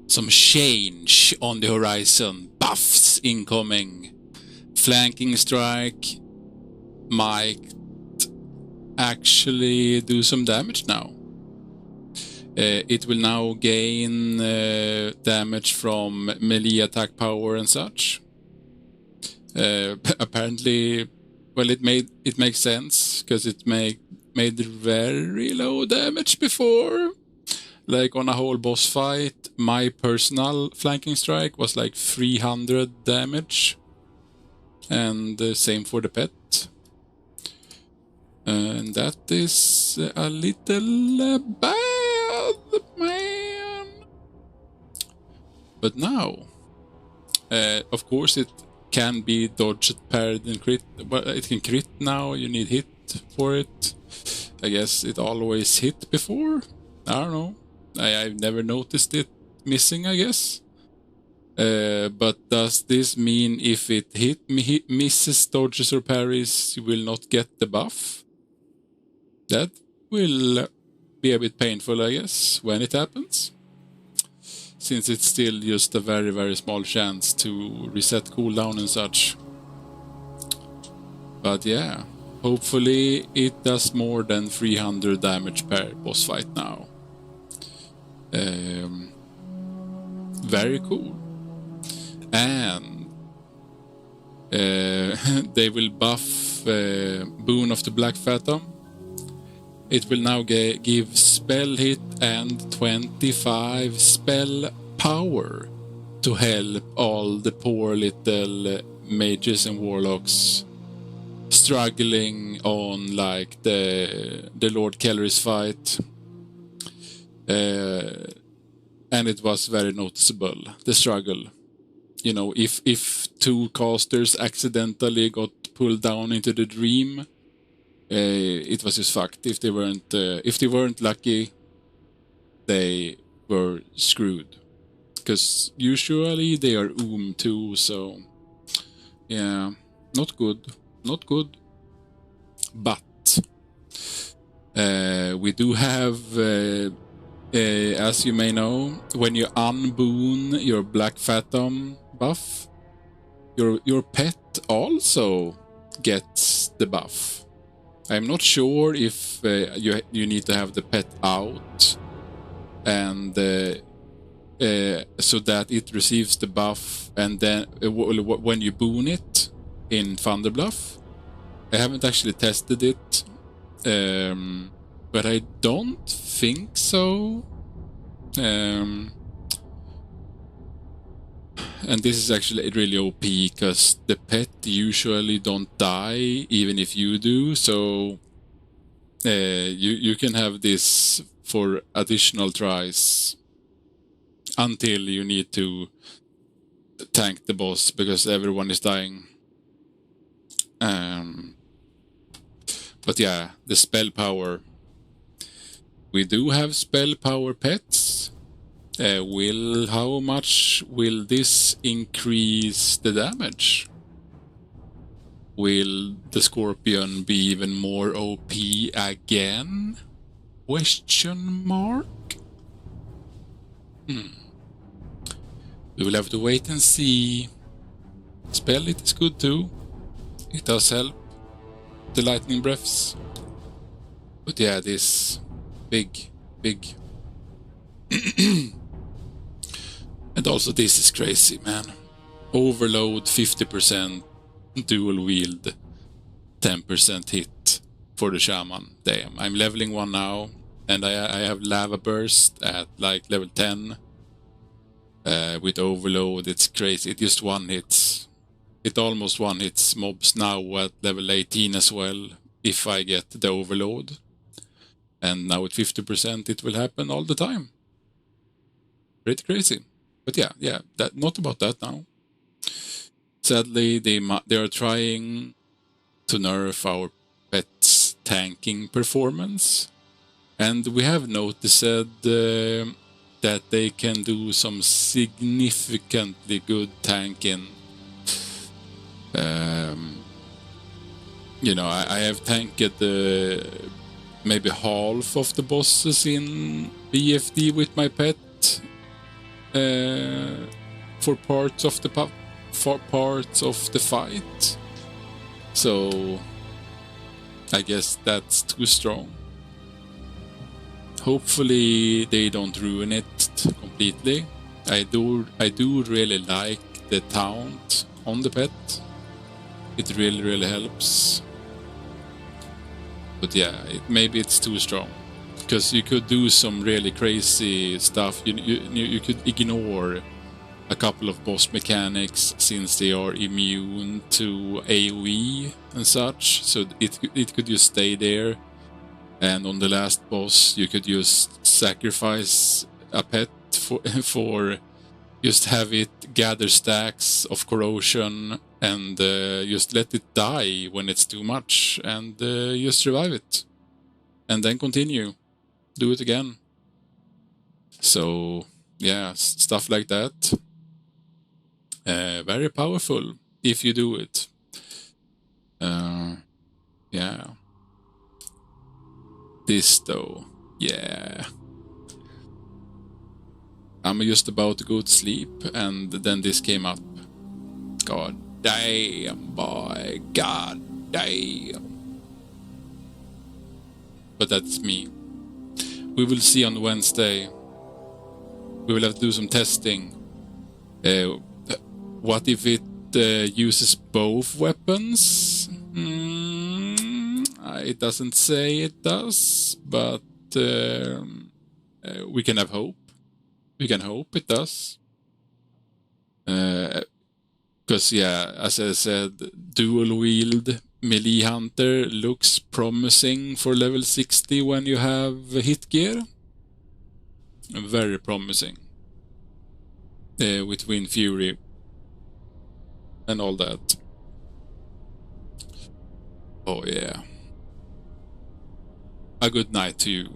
some change on the horizon. Buffs incoming. Flanking strike might actually do some damage now. It will now gain damage from melee attack power and such. Apparently, well, it makes sense because it made very low damage before. Like on a whole boss fight, my personal flanking strike was like 300 damage, and same for the pet. And that is a little bad, man. But now, of course, it can be dodged, parried, and crit. But it can crit now. You need hit for it. I guess it always hit before. I don't know. I've never noticed it missing, I guess. But does this mean if it misses dodges or parries, you will not get the buff? That will be a bit painful, I guess, when it happens. Since it's still just a very, very small chance to reset cooldown and such. But yeah, hopefully it does more than 300 damage per boss fight now. Very cool. And they will buff Boon of the Black Phantom. It will now give spell hit and 25 spell power to help all the poor little mages and warlocks struggling on like the Lord Kelleris fight. And it was very noticeable, the struggle. You know, if two casters accidentally got pulled down into the dream, it was just fucked. If they weren't lucky, they were screwed. Because usually they are too, so yeah, not good. But we do have, as you may know, when you unboon your Black Phantom buff, your pet also gets the buff. I'm not sure if you need to have the pet out and so that it receives the buff, and then when you boon it in Thunderbluff. I haven't actually tested it, but I don't think so. And this is actually really OP because the pet usually don't die even if you do, so you can have this for additional tries until you need to tank the boss because everyone is dying. But yeah, the spell power. We do have spell power pets. How much will this increase the damage? Will the Scorpion be even more OP again? Question mark? We will have to wait and see. Spell it is good too. It does help. The lightning breaths. But yeah, this big. And also this is crazy, man. Overload 50%, dual wield 10% hit for the shaman. Damn, I'm leveling 1 now, and I have lava burst at like level 10. With overload, it's crazy. It just one hits. It almost one hits mobs now at level 18 as well, if I get the overload. And now at 50%, it will happen all the time. Pretty crazy. But yeah, that not about that now. Sadly, they are trying to nerf our pets' tanking performance. And we have noticed that they can do some significantly good tanking. I have tanked maybe half of the bosses in BFD with my pet. for parts of the fight. So I guess that's too strong. Hopefully they don't ruin it completely. I do really like the taunt on the pet. It really helps. But yeah, maybe it's too strong. Because you could do some really crazy stuff. You could ignore a couple of boss mechanics since they are immune to AoE and such. So it could just stay there. And on the last boss, you could just sacrifice a pet for just have it gather stacks of corrosion and just let it die when it's too much and just revive it. And then continue. Do it again. So, yeah, stuff like that. Very powerful if you do it. Yeah. This though, yeah. I'm just about to go to sleep and then this came up. God damn, boy. God damn. But that's me. We will see on Wednesday. We will have to do some testing. What if it uses both weapons? It doesn't say it does, but we can have hope. We can hope it does. Because, yeah, as I said, dual wield melee hunter looks promising for level 60 when you have hit gear. Very promising. With Wind Fury and all that. Oh yeah. A good night to you.